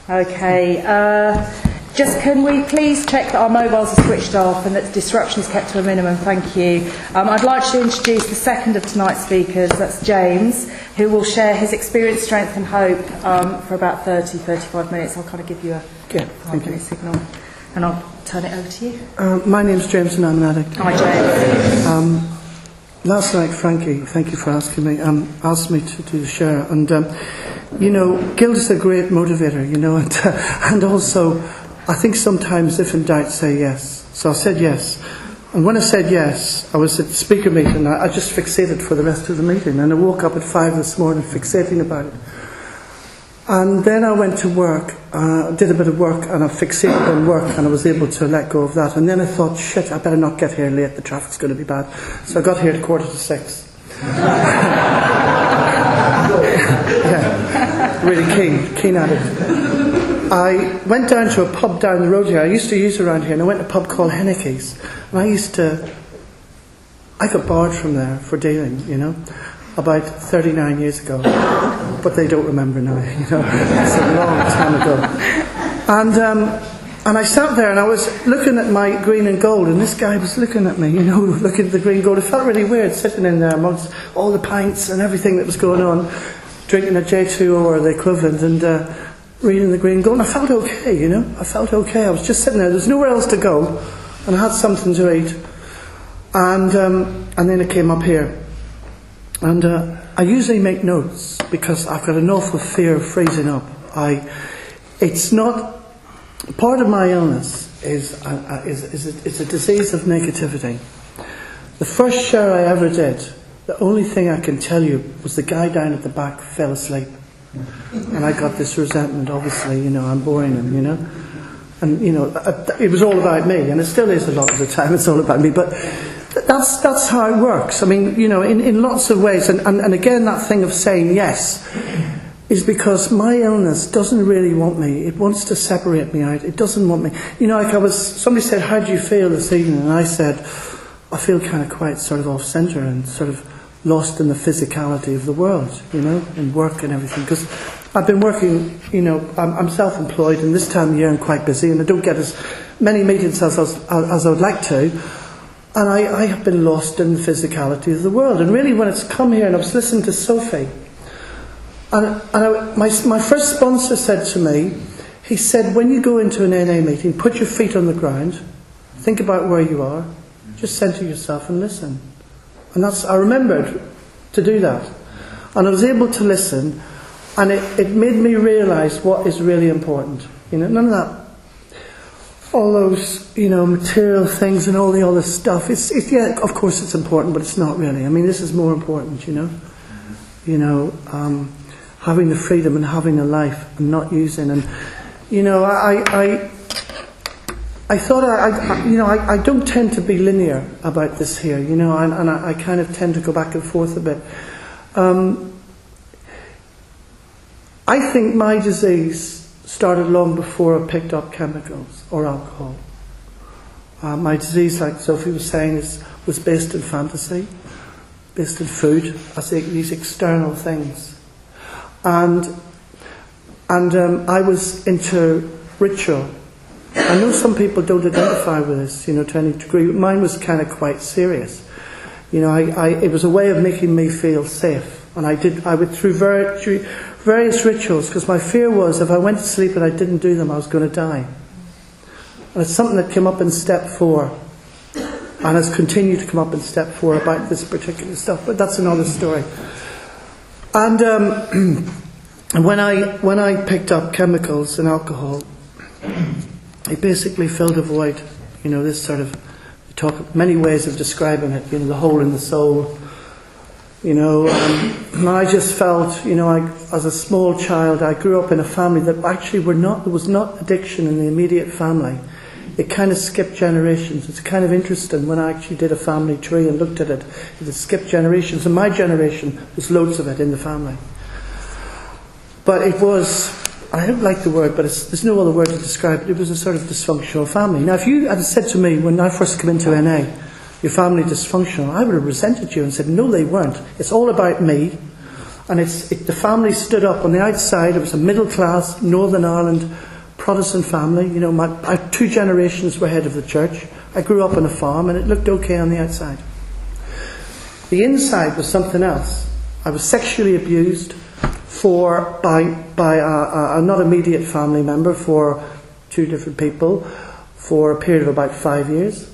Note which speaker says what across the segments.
Speaker 1: Okay, just can we please check that our mobiles are switched off and that disruption is kept to a minimum, thank you. I'd like to introduce the second of tonight's speakers, that's James, who will share his experience, strength and hope for about 30-35 minutes. I'll kind of give you a 5-minute signal and I'll turn it over to you.
Speaker 2: My name's James and I'm an addict.
Speaker 1: Hi James.
Speaker 2: Last night, Frankie, thank you for asking me, asked me to do the share, and guilt is a great motivator, and also I think sometimes if in doubt say yes. So I said yes, and when I said yes, I was at the speaker meeting. I just fixated for the rest of the meeting, and I woke up at 5 this morning fixating about it. And then I went to work, did a bit of work, and I fixated on work, and I was able to let go of that. And then I thought, shit, I better not get here late, the traffic's going to be bad. So I got here at 5:45. Yeah, really keen at it. I went down to a pub down the road here. I used to use around here, and I went to a pub called Henneke's. And I got barred from there for dealing, about 39 years ago. But they don't remember now, It's a long time ago. And I sat there and I was looking at my green and gold, and this guy was looking at me, looking at the green and gold. It felt really weird sitting in there amongst all the pints and everything that was going on, drinking a J2O or the equivalent, and reading the green and gold. And I felt okay, I felt okay. I was just sitting there. There's nowhere else to go, and I had something to eat. And then I came up here. And I usually make notes because I've got an awful fear of freezing up. It's not part of my illness is a disease of negativity. The first show I ever did, the only thing I can tell you was the guy down at the back fell asleep, and I got this resentment. Obviously, I'm boring him, and it was all about me, and it still is a lot of the time. It's all about me, but. That's how it works. I mean, in lots of ways. And again, that thing of saying yes is because my illness doesn't really want me. It wants to separate me out. It doesn't want me. Somebody said, how do you feel this evening? And I said, I feel kind of quite sort of off-centre and sort of lost in the physicality of the world, and work and everything. Because I've been working, I'm self-employed, and this time of year I'm quite busy, and I don't get as many meetings as I would like to. And I have been lost in the physicality of the world. And really, when it's come here, and I was listening to Sophie, and my first sponsor said to me, he said, when you go into an NA meeting, put your feet on the ground, think about where you are, just centre yourself and listen. And I remembered to do that. And I was able to listen, and it made me realise what is really important. None of that. All those, material things and all the other stuff. Yeah, of course it's important, but it's not really. I mean, this is more important, having the freedom and having a life and not using. And, I thought I don't tend to be linear about this here, and I kind of tend to go back and forth a bit. I think my disease started long before I picked up chemicals or alcohol. My disease, like Sophie was saying, was based in fantasy, based in food, these external things. And I was into ritual. I know some people don't identify with this, to any degree. Mine was kind of quite serious. It was a way of making me feel safe. And I went through various rituals, because my fear was if I went to sleep and I didn't do them, I was going to die. And it's something that came up in step 4, and has continued to come up in step 4 about this particular stuff, but that's another story. And when I picked up chemicals and alcohol, it basically filled a void. This sort of, many ways of describing it, the hole in the soul. And I just felt, as a small child, I grew up in a family that actually there was not addiction in the immediate family. It kind of skipped generations. It's kind of interesting when I actually did a family tree and looked at it. It skipped generations, and my generation, there's loads of it in the family. But it was, I don't like the word, but there's no other word to describe it. It was a sort of dysfunctional family. Now, if you had said to me when I first came into NA, your family dysfunctional, I would have resented you and said, no, they weren't. It's all about me. And the family stood up on the outside. It was a middle-class, Northern Ireland Protestant family. You know, my 2 generations were head of the church. I grew up on a farm, and it looked okay on the outside. The inside was something else. I was sexually abused by a not immediate family member, for 2 different people, for a period of about 5 years.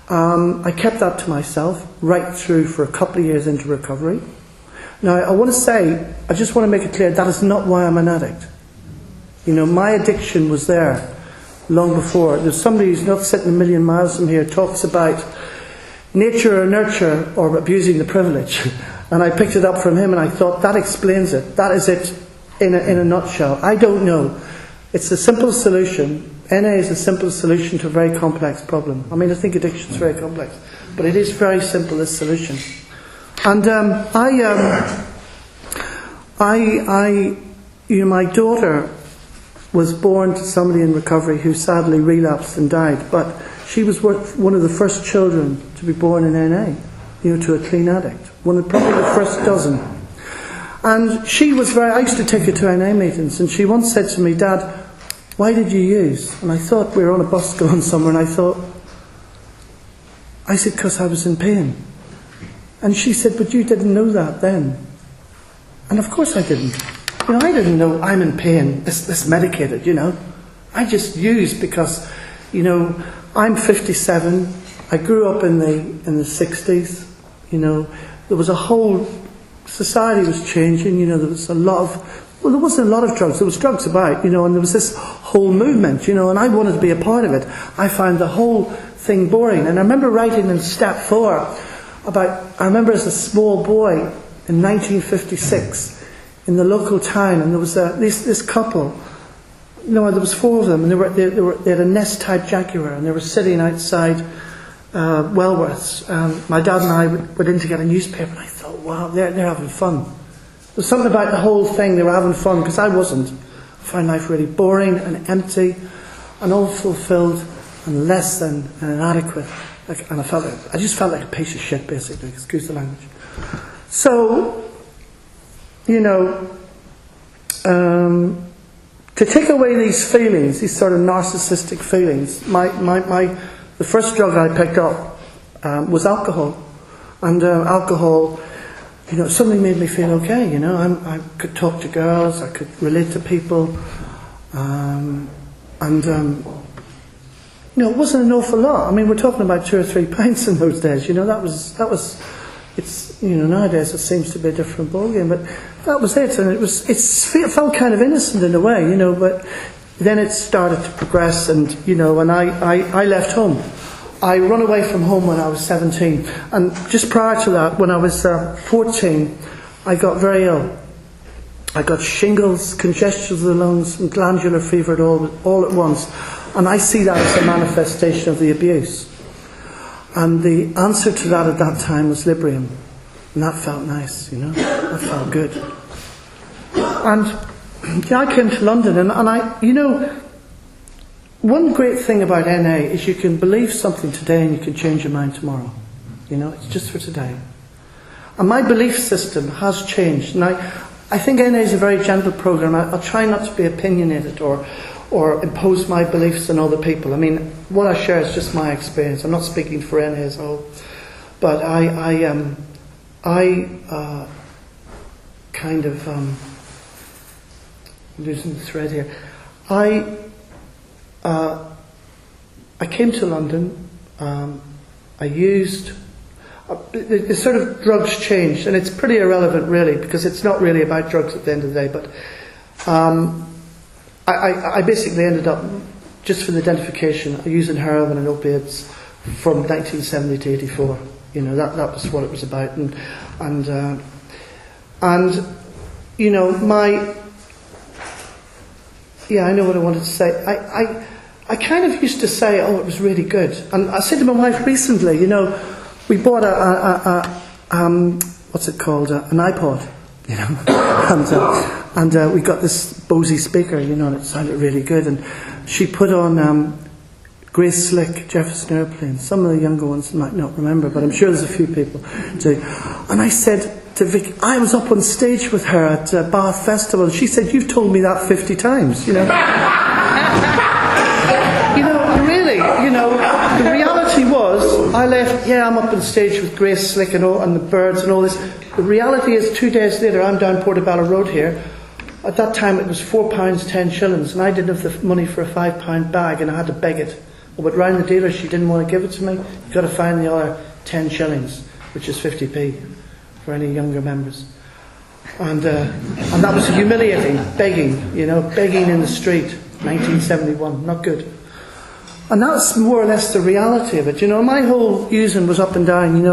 Speaker 2: I kept that to myself right through for a couple of years into recovery. Now, I just want to make it clear, that is not why I'm an addict. You know, my addiction was there long before. There's somebody who's not sitting a million miles from here talks about nature or nurture or abusing the privilege. And I picked it up from him and I thought, that explains it. That is it in a nutshell. I don't know. It's a simple solution. NA is a simple solution to a very complex problem. I mean, I think addiction is very complex. But it is very simple, this solution. And my daughter was born to somebody in recovery who sadly relapsed and died. But she was one of the first children to be born in NA, you know, to a clean addict. Probably the first dozen. And she was I used to take her to NA meetings, and she once said to me, "Dad, why did you use?" And I thought, we were on a bus going somewhere, and I said, "Because I was in pain." And she said, "But you didn't know that then." And of course I didn't. You know, I didn't know I'm in pain, this medicated, you know. I just used because, you know, I'm 57. I grew up in the 60s. You know, there was a whole society was changing. You know, there was there wasn't a lot of drugs. There was drugs about, you know, and there was this whole movement, you know, and I wanted to be a part of it. I found the whole thing boring. And I remember writing in Step 4 I remember as a small boy in 1956 in the local town, and there was this couple. You know, there was 4 of them, and they had a Nest-type Jaguar, and they were sitting outside Wellworths. My dad and I went in to get a newspaper, and I thought, wow, they're having fun. There's something about the whole thing, they were having fun, because I wasn't. I found life really boring and empty and unfulfilled and less than and inadequate. And I just felt like a piece of shit, basically, excuse the language. So, you know, to take away these feelings, these sort of narcissistic feelings, the first drug I picked up was alcohol. And alcohol, you know, suddenly made me feel okay, you know. I could talk to girls, I could relate to people, you know, it wasn't an awful lot. I mean, we're talking about 2 or 3 pints in those days, you know. That was. It's, you know, nowadays it seems to be a different ballgame, but that was it, and it felt kind of innocent in a way, you know. But then it started to progress, and you know, and I left home. I run away from home when I was 17, and just prior to that, when I was 14, I got very ill. I got shingles, congestion of the lungs, and glandular fever all at once, and I see that as a manifestation of the abuse. And the answer to that at that time was Librium, and that felt nice, you know. That felt good. And yeah, I came to London, and I, you know. One great thing about NA is you can believe something today and you can change your mind tomorrow. You know, it's just for today. And my belief system has changed. And I think NA is a very gentle program. I'll try not to be opinionated or impose my beliefs on other people. I mean, what I share is just my experience. I'm not speaking for NA as a whole. But I'm losing the thread here. I came to London, I used, the sort of drugs changed, and it's pretty irrelevant really, because it's not really about drugs at the end of the day, but I basically ended up, just for the identification, using heroin and opiates from 1970 to 84. You know, that was what it was about, and you know, I know what I wanted to say. I kind of used to say, oh, it was really good. And I said to my wife recently, you know, we bought what's it called, an iPod, you know, and we got this Bose speaker, you know, and it sounded really good. And she put on Grace Slick, Jefferson Airplane. Some of the younger ones might not remember, but I'm sure there's a few people do. And I said, to Vicky, I was up on stage with her at Bath Festival, and she said, "You've told me that 50 times, you know." Really, the reality was, I left, I'm up on stage with Grace Slick and the Birds and all this. The reality is, 2 days later, I'm down Portobello Road here. At that time, it was £4, 10 shillings, and I didn't have the money for a £5 bag, and I had to beg it. But round the dealer, she didn't want to give it to me. You've got to find the other 10 shillings, which is 50p for any younger members. And that was humiliating, begging in the street, 1971, not good. And that's more or less the reality of it. My whole using was up and down.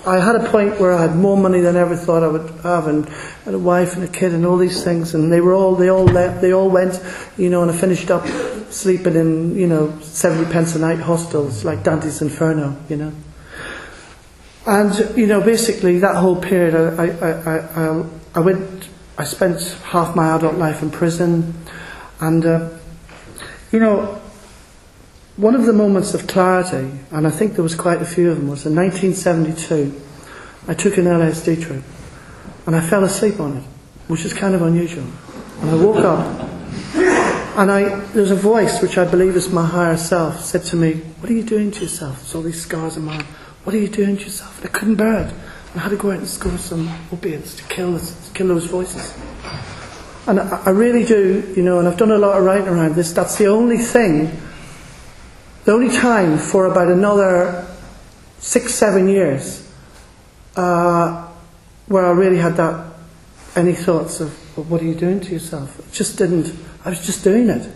Speaker 2: I had a point where I had more money than I ever thought I would have, and had a wife and a kid and all these things, and they all went, and I finished up sleeping in, 70 pence a night hostels like Dante's Inferno, And, basically that whole period, I spent half my adult life in prison, and, one of the moments of clarity, and I think there was quite a few of them, was in 1972. I took an LSD trip, and I fell asleep on it, which is kind of unusual. And I woke up, and there's a voice, which I believe is my higher self, said to me, "What are you doing to yourself? There's all these scars on my arm. What are you doing to yourself?" And I couldn't bear it. I had to go out and score some opiates to kill those voices. And I really do, and I've done a lot of writing around this. That's the only time for about another 6-7 years where I really had any thoughts of, well, what are you doing to yourself? I was just doing it.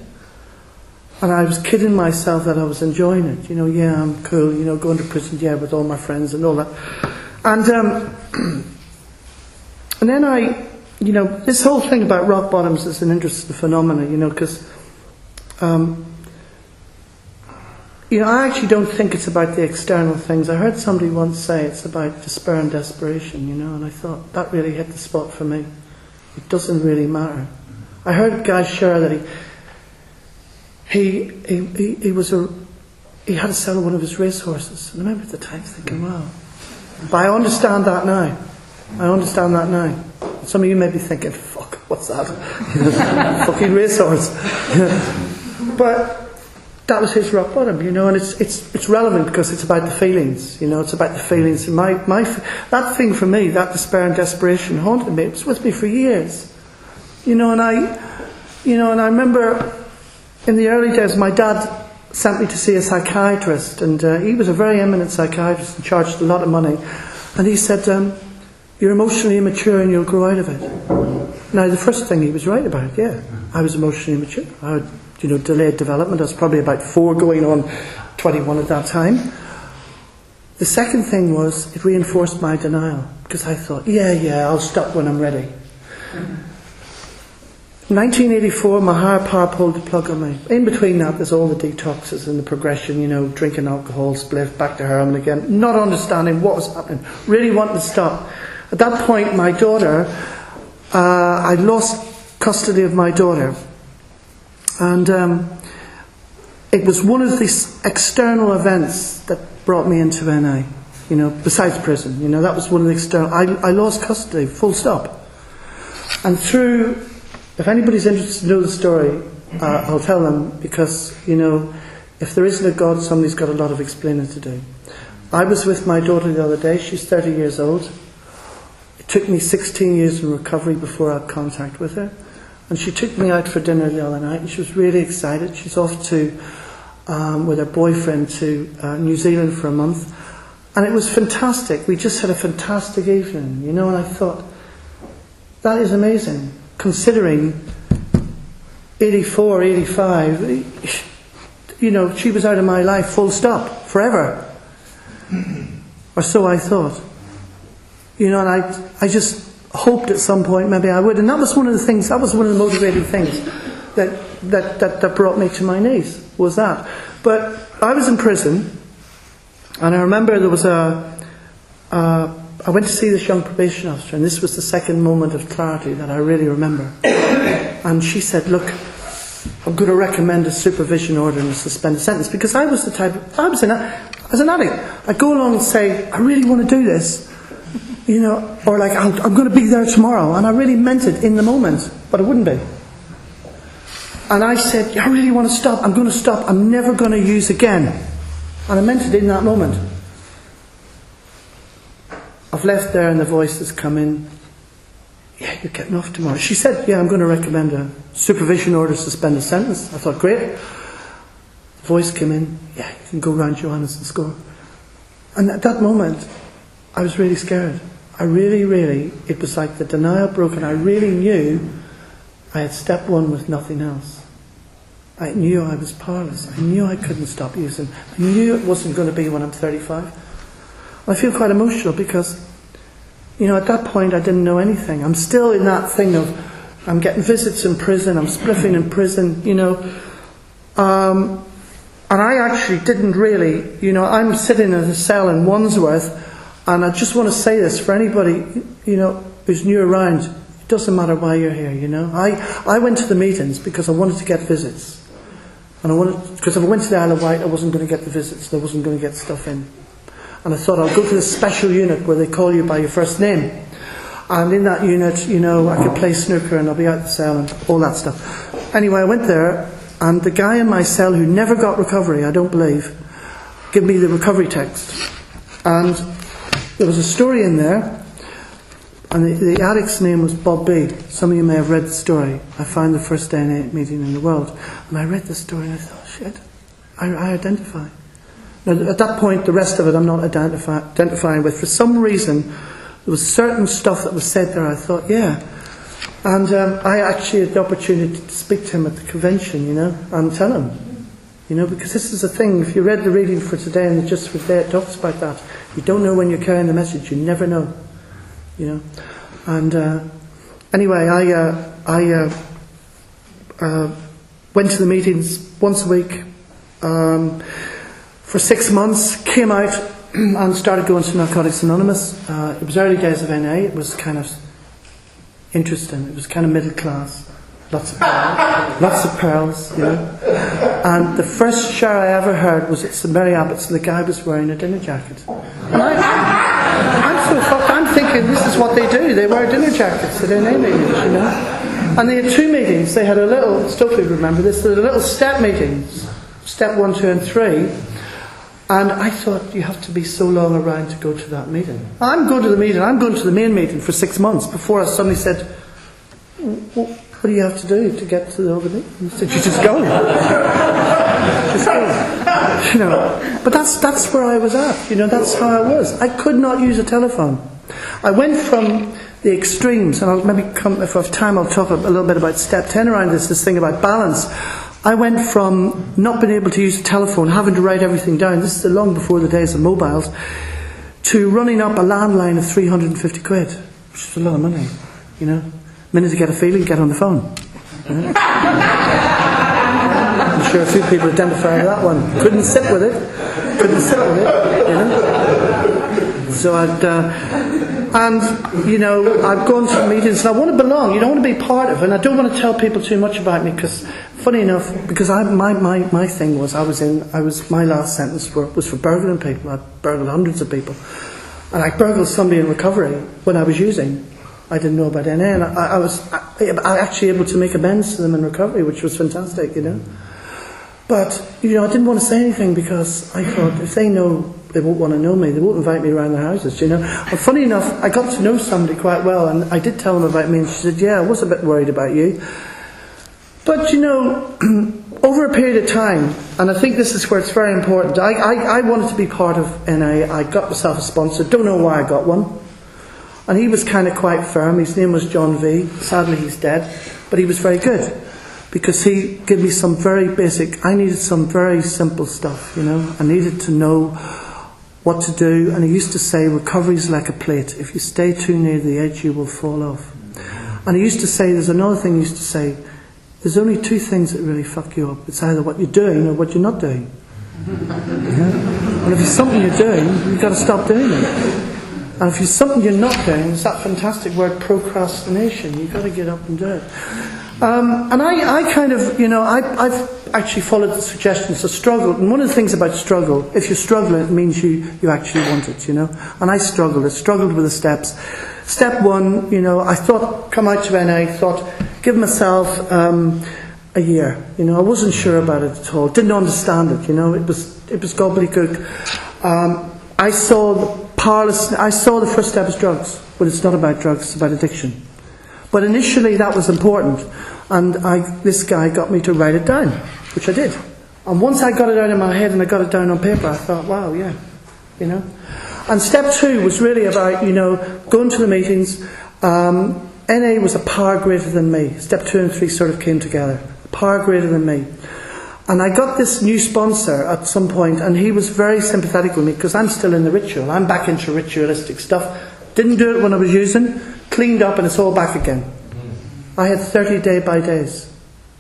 Speaker 2: And I was kidding myself that I was enjoying it. I'm cool, going to prison, with all my friends and all that. And then this whole thing about rock bottoms is an interesting phenomenon, because I actually don't think it's about the external things. I heard somebody once say it's about despair and desperation, and I thought that really hit the spot for me. It doesn't really matter. I heard Guy share that he had to sell one of his racehorses. And I remember at the time thinking, wow. But I understand that now. Some of you may be thinking, fuck, what's that? Fucking racehorse. But that was his rock bottom, and it's relevant because it's about the feelings, it's about the feelings. And that thing for me, that despair and desperation haunted me. It was with me for years, and I remember in the early days, my dad sent me to see a psychiatrist, and he was a very eminent psychiatrist and charged a lot of money. And he said, "You're emotionally immature and you'll grow out of it." Now, the first thing he was right about, I was emotionally immature. I had delayed development. I was probably about 4 going on 21 at that time. The second thing was, it reinforced my denial, because I thought, I'll stop when I'm ready. 1984, my higher power pulled the plug on me. In between that, there's all the detoxes and the progression, drinking alcohol, spliff, back to heroin again, not understanding what was happening, really wanting to stop. At that point, my daughter, I'd lost custody of my daughter. And it was one of these external events that brought me into NA, besides prison. That was one of the external. I lost custody, full stop. And if anybody's interested to know the story, I'll tell them, because, if there isn't a God, somebody's got a lot of explaining to do. I was with my daughter the other day. She's 30 years old. It took me 16 years in recovery before I had contact with her. And she took me out for dinner the other night, and she was really excited. She's off with her boyfriend to New Zealand for a month. And it was fantastic. We just had a fantastic evening, and I thought, that is amazing. Considering 84, 85, she was out of my life, full stop, forever. Or so I thought. And I just hoped at some point maybe I would, and that was one of the things, that was one of the motivating things that brought me to my knees, was that. But I was in prison, and I remember there was I went to see this young probation officer, and this was the second moment of clarity that I really remember. And she said, "Look, I'm going to recommend a supervision order and a suspended sentence," because I was an addict. I'd go along and say, "I really want to do this," or like, I'm going to be there tomorrow. And I really meant it in the moment, but it wouldn't be. And I said, I really want to stop. I'm going to stop. I'm never going to use again. And I meant it in that moment. I've left there and the voice has come in. Yeah, you're getting off tomorrow. She said, yeah, I'm going to recommend a supervision order to suspend a sentence. I thought, great. The voice came in. Yeah, you can go round Johannes and score. And at that moment, I was really scared. I really, it was like the denial broke, and I really knew I had step one with nothing else. I knew I was powerless. I knew I couldn't stop using. I knew it wasn't going to be when I'm 35. I feel quite emotional because, at that point I didn't know anything. I'm still in that thing of, I'm getting visits in prison, I'm spliffing in prison, and I actually didn't really, I'm sitting in a cell in Wandsworth, and I just want to say this for anybody, who's new around. It doesn't matter why you're here, I went to the meetings because I wanted to get visits. And because if I went to the Isle of Wight, I wasn't going to get the visits, I wasn't going to get stuff in. And I thought, I'll go to this special unit where they call you by your first name. And in that unit, I could play snooker and I'll be out the cell and all that stuff. Anyway, I went there, and the guy in my cell who never got recovery, I don't believe, gave me the recovery text. And there was a story in there, and the addict's name was Bob B. Some of you may have read the story. I found the first S meeting in the world. And I read the story and I thought, shit, I identify. Now, at that point, the rest of it I'm not identifying with. For some reason, there was certain stuff that was said there, I thought, yeah. And I actually had the opportunity to speak to him at the convention, and tell him. Because this is the thing, if you read the reading for today and just for today, it talks about that. You don't know when you're carrying the message, you never know. And anyway, I went to the meetings once a week for 6 months, came out and started going to Narcotics Anonymous. It was early days of NA, it was kind of interesting, it was kind of middle class, lots of pearls, And the first shower I ever heard was at St Mary Abbott's, and the guy was wearing a dinner jacket. And I'm so fucked, I'm thinking this is what they do, they wear dinner jackets at NA meetings, And they had 2 meetings, they had a little, Stokely remember this, there were little step meetings, step 1, 2 and 3. And I thought, you have to be so long around to go to that meeting. I'm going to the meeting, I'm going to the main meeting for 6 months before I suddenly said, what do you have to do to get to the other meeting? I said, you just go. Just go. But that's where I was at, that's how I was. I could not use a telephone. I went from the extremes, and I'll maybe if I have time, I'll talk a little bit about step 10 around this thing about balance. I went from not being able to use a telephone, having to write everything down, this is long before the days of mobiles, to running up a landline of 350 quid, which is a lot of money, Minute to get a feeling, get on the phone. I'm sure a few people identify that one. Couldn't sit with it, So I'd gone to meetings and I want to belong, you don't want to be part of it, and I don't want to tell people too much about me because, funny enough, because my thing was my last sentence was for burgling people. I burgled hundreds of people, and I burgled somebody in recovery when I was using. I didn't know about NA, and I was actually able to make amends to them in recovery, which was fantastic, But I didn't want to say anything because I thought if they know, they won't want to know me. They won't invite me around their houses, And funny enough, I got to know somebody quite well, and I did tell them about me, and she said, "Yeah, I was a bit worried about you." But over a period of time, and I think this is where it's very important. I wanted to be part of NA. I got myself a sponsor. Don't know why I got one. And he was kind of quite firm. His name was John V. Sadly, he's dead, but he was very good. Because he gave me some very basic, I needed some very simple stuff, I needed to know what to do, and he used to say, recovery is like a plate. If you stay too near the edge, you will fall off. And he used to say, there's another thing he used to say, there's only 2 things that really fuck you up. It's either what you're doing or what you're not doing. And if it's something you're doing, you've got to stop doing it. And if it's something you're not doing, it's that fantastic word procrastination. You've got to get up and do it. And I kind of, I've actually followed the suggestions of struggle. And one of the things about struggle, if you're struggling, it means you actually want it, And I struggled with the steps. Step one, I thought, come out to NA, thought, give myself a year. I wasn't sure about it at all. Didn't understand it, It was gobbledygook. I saw the first step as drugs, but it's not about drugs, it's about addiction. But initially that was important, and this guy got me to write it down, which I did. And once I got it out of my head and I got it down on paper, I thought, wow, yeah, And step two was really about, going to the meetings. NA was a power greater than me. Step 2 and 3 sort of came together. A power greater than me. And I got this new sponsor at some point, and he was very sympathetic with me because I'm still in the ritual. I'm back into ritualistic stuff. Didn't do it when I was using. Cleaned up and it's all back again. I had 30 day-by-days.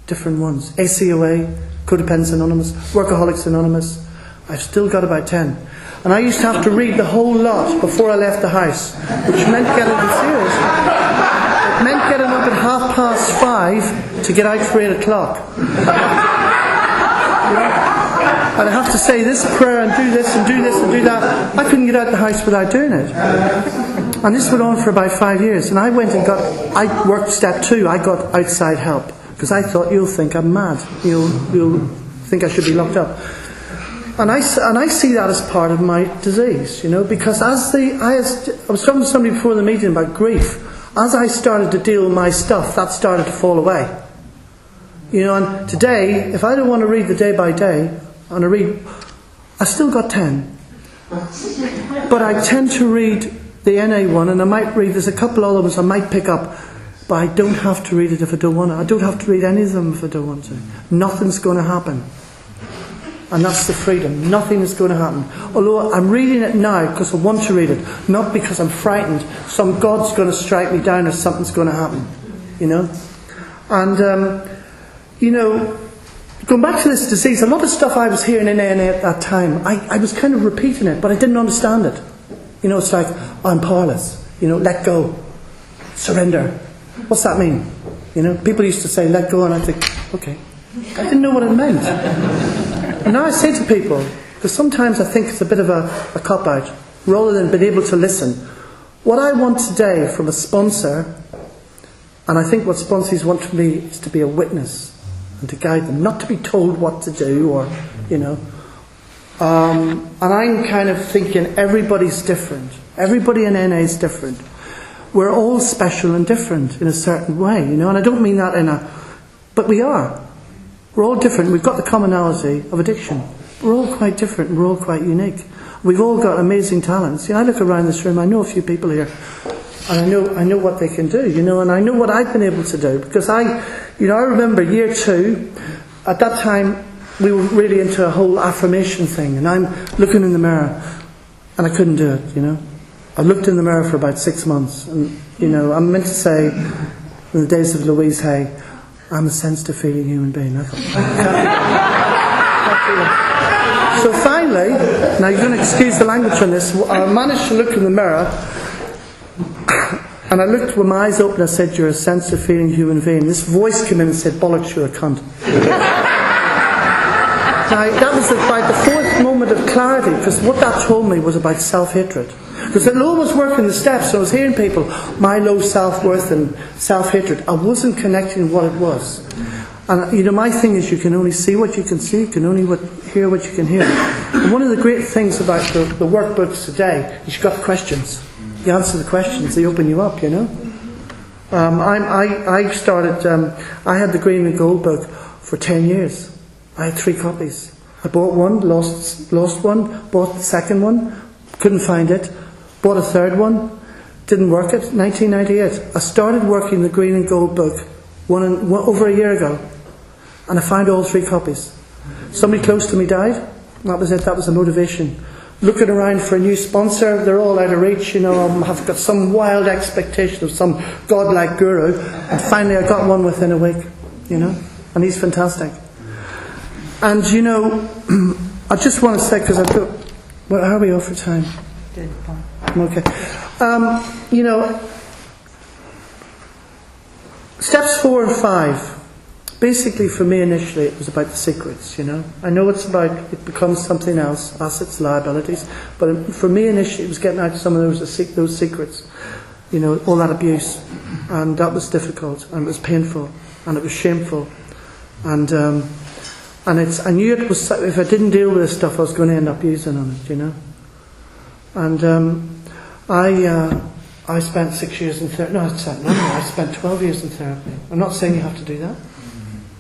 Speaker 2: Different ones. ACOA, Codependents Anonymous, Workaholics Anonymous. I've still got about 10. And I used to have to read the whole lot before I left the house, which meant getting serious. It meant getting up at 5:30 to get out for 8 o'clock. And I have to say this prayer and do this and do this and do that. I couldn't get out of the house without doing it. And this went on for about 5 years. And I worked step 2. I got outside help because I thought, you'll think I'm mad. You'll think I should be locked up. And I see that as part of my disease, because I was talking to somebody before the meeting about grief. As I started to deal with my stuff, that started to fall away. And today, if I don't want to read the day by day, I've still got 10. But I tend to read the NA one, and I might read, there's a couple other ones I might pick up, but I don't have to read it if I don't want to. I don't have to read any of them if I don't want to. Nothing's going to happen. And that's the freedom. Nothing is going to happen. Although I'm reading it now because I want to read it, not because I'm frightened. Some God's going to strike me down or something's going to happen. And, going back to this disease, a lot of stuff I was hearing in AA at that time, I was kind of repeating it, but I didn't understand it. It's like, I'm powerless. Let go. Surrender. What's that mean? People used to say, let go, and I think, okay. I didn't know what it meant. And now I say to people, because sometimes I think it's a bit of a cop-out, rather than being able to listen, what I want today from a sponsor, and I think what sponsors want from me, is to be a witness and to guide them, not to be told what to do, or, and I'm kind of thinking everybody's different. Everybody in NA is different. We're all special and different in a certain way, and I don't mean that but we are. We're all different. We've got the commonality of addiction. We're all quite different and we're all quite unique. We've all got amazing talents. I look around this room, I know a few people here, and I know what they can do, and I know what I've been able to do. Because I remember year 2, at that time, we were really into a whole affirmation thing, and I'm looking in the mirror, and I couldn't do it, I looked in the mirror for about 6 months, and, I'm meant to say, in the days of Louise Hay, I'm a sensitive feeling human being. I thought, so finally, now you're going to excuse the language on this, I managed to look in the mirror, and I looked with my eyes open, I said, you're a sensitive feeling human being. This voice came in and said, bollocks, you're a cunt. Now, that was about the 4th moment of clarity, because what that told me was about self-hatred. Because it always worked in the steps, so I was hearing people, my low self-worth and self-hatred. I wasn't connecting what it was. And, my thing is you can only see what you can see, you can only hear what you can hear. And one of the great things about the workbooks today is you've got questions. You answer the questions, they open you up, I had the Green and Gold book for 10 years. I had 3 copies. I bought one, lost one, bought the second one, couldn't find it, bought a third one, didn't work it, 1998. I started working the Green and Gold book over a year ago, and I found all 3 copies. Somebody close to me died, that was it, that was the motivation. Looking around for a new sponsor, they're all out of reach, I've got some wild expectation of some godlike guru, and finally I got one within a week, and he's fantastic. And I just want to say, because I've got, how are we off for time?
Speaker 1: Good,
Speaker 2: I'm okay. Steps 4 and 5. Basically, for me initially, it was about the secrets, you know. I know it becomes something else, assets, liabilities, but for me initially, it was getting out some of those secrets, you know, all that abuse. And that was difficult, and it was painful, and it was shameful. And I knew it was, if I didn't deal with this stuff, I was going to end up using on it, you know. And I spent 6 years in therapy. No, I spent 12 years in therapy. I'm not saying you have to do that.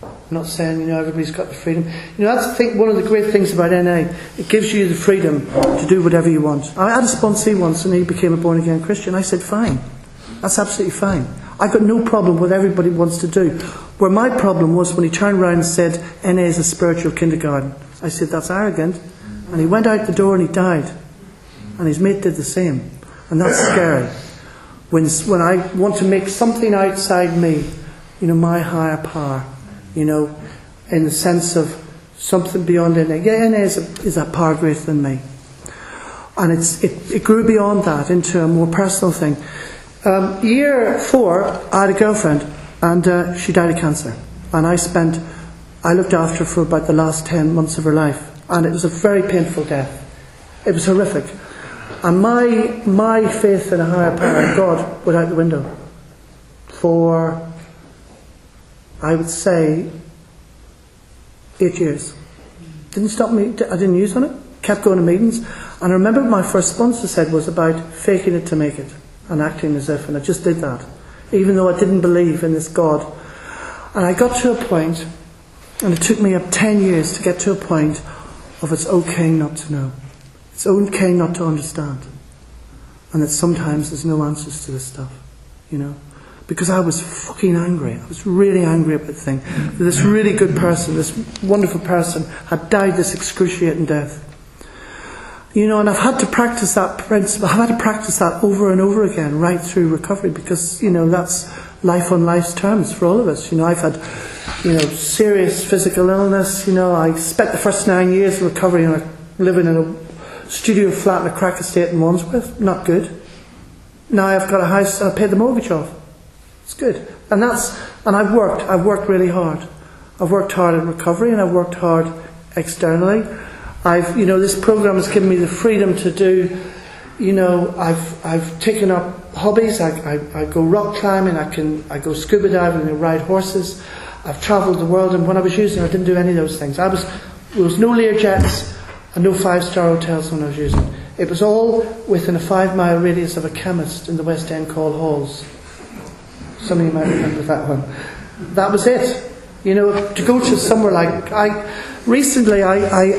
Speaker 2: I'm not saying, you know, everybody's got the freedom. You know, that's, I think, one of the great things about NA. It gives you the freedom to do whatever you want. I had a sponsee once, and he became a born-again Christian. I said, fine. That's absolutely fine. I've got no problem with what everybody wants to do. Where my problem was when he turned around and said, NA is a spiritual kindergarten. I said, that's arrogant. And he went out the door and he died. And his mate did the same. And that's scary. When I want to make something outside me, you know, my higher power, you know, in the sense of something beyond NA. Yeah, NA is a power greater than me. And it grew beyond that into a more personal thing. Year 4, I had a girlfriend, and she died of cancer. And I looked after her for about the last 10 months of her life. And it was a very painful death. It was horrific. And my faith in a higher power, God, went out the window. For, I would say, 8 years. Didn't stop me, I didn't use on it. Kept going to meetings. And I remember what my first sponsor said was about faking it to make it. And acting as if, and I just did that. Even though I didn't believe in this God. And I got to a point, and it took me up 10 years to get to a point of it's okay not to know. It's okay not to understand. And that sometimes there's no answers to this stuff, you know. Because I was fucking angry. I was really angry about the thing. This really good person, this wonderful person, had died this excruciating death. You know, and I've had to practice that principle. I've had to practice that over and over again, right through recovery, because, you know, that's life on life's terms for all of us. You know, I've had, you know, serious physical illness. You know, I spent the first 9 years of recovery living in a studio flat in a crack estate in Wandsworth. Not good. Now I've got a house and I paid the mortgage off. It's good. And I've worked really hard. I've worked hard in recovery, and I've worked hard externally. This program has given me the freedom to do, you know, I've taken up hobbies. I go rock climbing, I go scuba diving, I ride horses. I've travelled the world, and when I was using it, I didn't do any of those things. There was no Learjets and no 5-star hotels when I was using it. It was all within a 5-mile radius of a chemist in the West End called Halls. Some of you might remember that one. That was it. You know, to go to somewhere like recently, I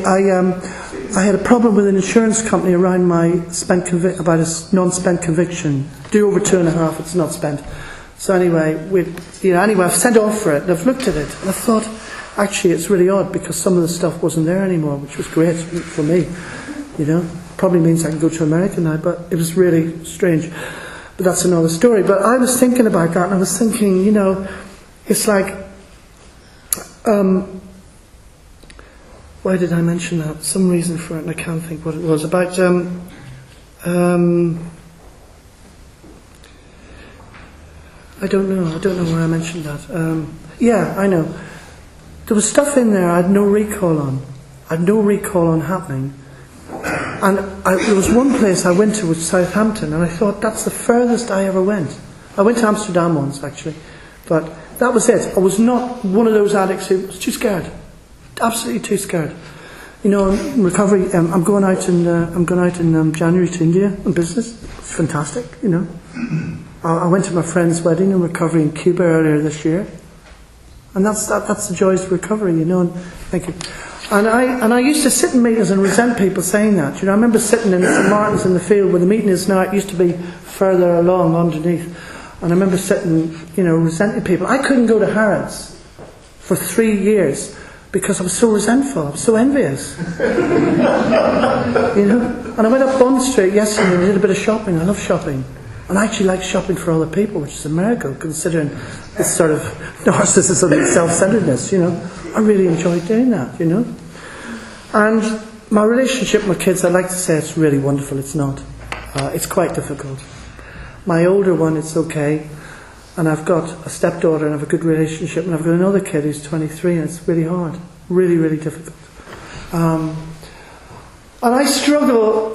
Speaker 2: had a problem with an insurance company around my about a non-spent conviction. Due over 2.5, it's not spent. So anyway, I've sent off for it, and I've looked at it, and I thought, actually, it's really odd because some of the stuff wasn't there anymore, which was great for me. You know, probably means I can go to America now, but it was really strange. But that's another story. But I was thinking about that, and I was thinking, you know, it's like, why did I mention that? Some reason for it, and I can't think what it was. About, I don't know where I mentioned that. Yeah, I know. There was stuff in there I had no recall on. I had no recall on happening. And there was one place I went to, was Southampton, and I thought, that's the furthest I ever went. I went to Amsterdam once, actually. But that was it. I was not one of those addicts who was too scared. Absolutely too scared. You know, in recovery, I'm going out in January to India on business. It's fantastic, you know. I went to my friend's wedding in recovery in Cuba earlier this year. And that's the joys of recovery, you know. And thank you. And I used to sit in meetings and resent people saying that. You know, I remember sitting in St Martin's in the field where the meeting is now. It used to be further along underneath. And I remember sitting, you know, resenting people. I couldn't go to Harrods for 3 years because I was so resentful. I was so envious. You know. And I went up Bond Street yesterday and did a bit of shopping. I love shopping. And I actually like shopping for other people, which is a miracle, considering this sort of narcissism and self-centeredness, you know. I really enjoyed doing that, you know. And my relationship with my kids, I'd like to say it's really wonderful. It's not. It's quite difficult. My older one, it's okay. and I've got a stepdaughter and I have a good relationship, and I've got another kid who's 23, and it's really hard, really, really difficult. And I struggle,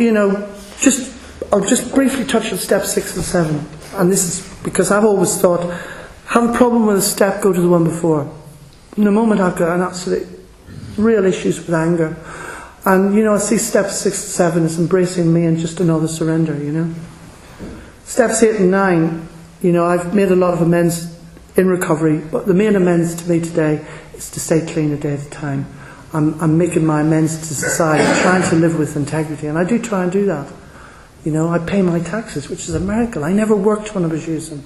Speaker 2: I'll just briefly touch on step 6 and 7, and this is because I've always thought, have a problem with a step, go to the one before. In the moment I've got an absolute real issues with anger, and I see steps 6 and 7 as embracing me and just another surrender. Steps 8 and 9, I've made a lot of amends in recovery, but the main amends to me today is to stay clean a day at a time. I'm making my amends to society, trying to live with integrity, and I do try and do that. I pay my taxes, which is a miracle. I never worked when I was using.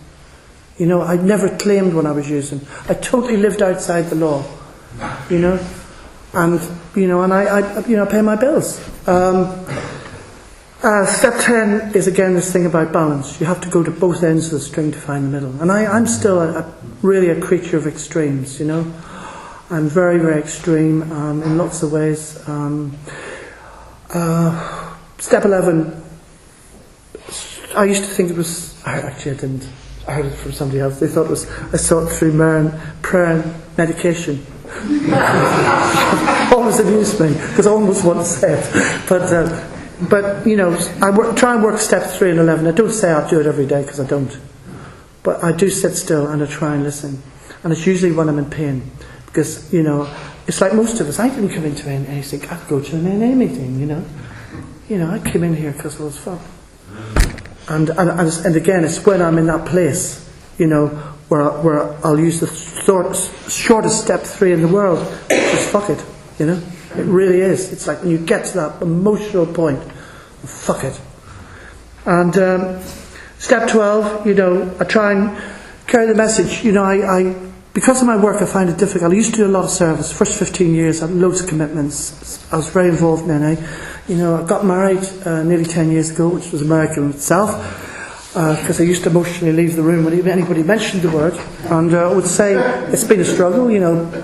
Speaker 2: I never claimed when I was using. I totally lived outside the law. And I pay my bills. Step 10 is again this thing about balance. You have to go to both ends of the string to find the middle. And I'm still really a creature of extremes. I'm very, very extreme in lots of ways. Step 11. I used to think it was. Actually, I didn't. I heard it from somebody else. They thought it was. I saw it through prayer and medication. Always amused me because I almost once said. But I try and work step 3 and 11. I don't say I'll do it every day because I don't. But I do sit still and I try and listen. And it's usually when I'm in pain. Because, it's like most of us. I didn't come into anything. I could go to an AA meeting, I came in here because it was fun. And again, it's when I'm in that place, where I'll use the shortest step 3 in the world, which is fuck it, It really is. It's like when you get to that emotional point, fuck it. And step 12, I try and carry the message. Because of my work, I find it difficult. I used to do a lot of service. First 15 years, I had loads of commitments. I was very involved in NA. I got married nearly 10 years ago, which was a miracle in itself, because I used to emotionally leave the room when anybody mentioned the word. And I would say it's been a struggle,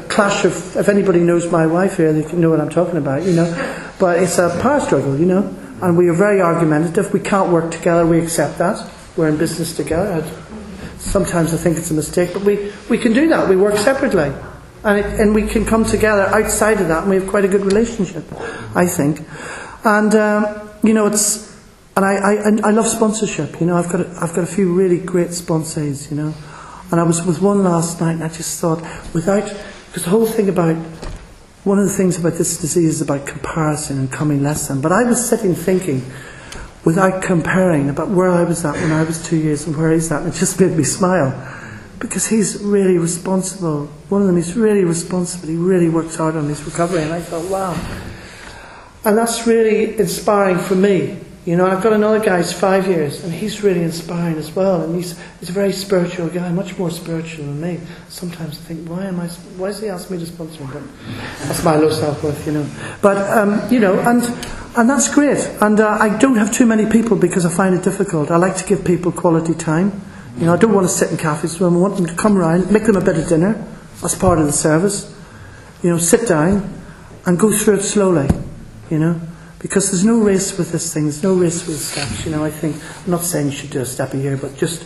Speaker 2: clash of, if anybody knows my wife here, they can know what I'm talking about, But it's a power struggle, and we are very argumentative. We can't work together, we accept that. We're in business together. Sometimes I think it's a mistake, but we can do that. We work separately. And we can come together outside of that, and we have quite a good relationship, I think. And I love sponsorship. I've got a few really great sponsors. And I was with one last night, and I just thought, because the whole thing about one of the things about this disease is about comparison and coming less than. But I was sitting thinking, without comparing, about where I was at when I was 2 years and where he's at, and it just made me smile. Because he's really responsible. One of them is really responsible. He really works hard on his recovery. And I thought, wow. And that's really inspiring for me. I've got another guy who's 5 years, and he's really inspiring as well. And he's a very spiritual guy, much more spiritual than me. Sometimes I think, why has he asked me to sponsor him? But that's my low self-worth, But, and that's great. And I don't have too many people because I find it difficult. I like to give people quality time. I don't want to sit in cafes with them. I want them to come around, make them a bit of dinner. That's part of the service. Sit down and go through it slowly. Because there's no race with this thing. There's no race with the steps. I think, I'm not saying you should do a step a year, but just,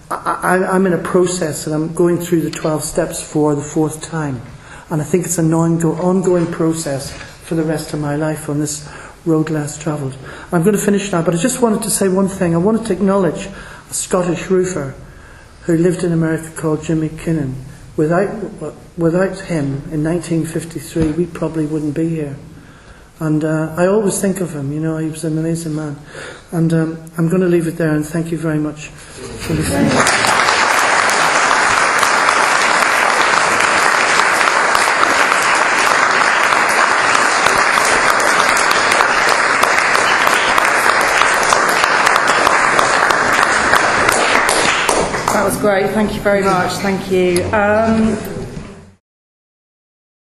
Speaker 2: I'm in a process and I'm going through the 12 steps for the 4th time. And I think it's an ongoing process for the rest of my life on this road less travelled. I'm going to finish now, but I just wanted to say one thing. I wanted to acknowledge a Scottish roofer who lived in America called Jimmy Kinnan. Without him, in 1953, we probably wouldn't be here. And I always think of him, he was an amazing man. And I'm going to leave it there, and thank you very much for listening.
Speaker 1: That was great. Thank you very much. Thank you.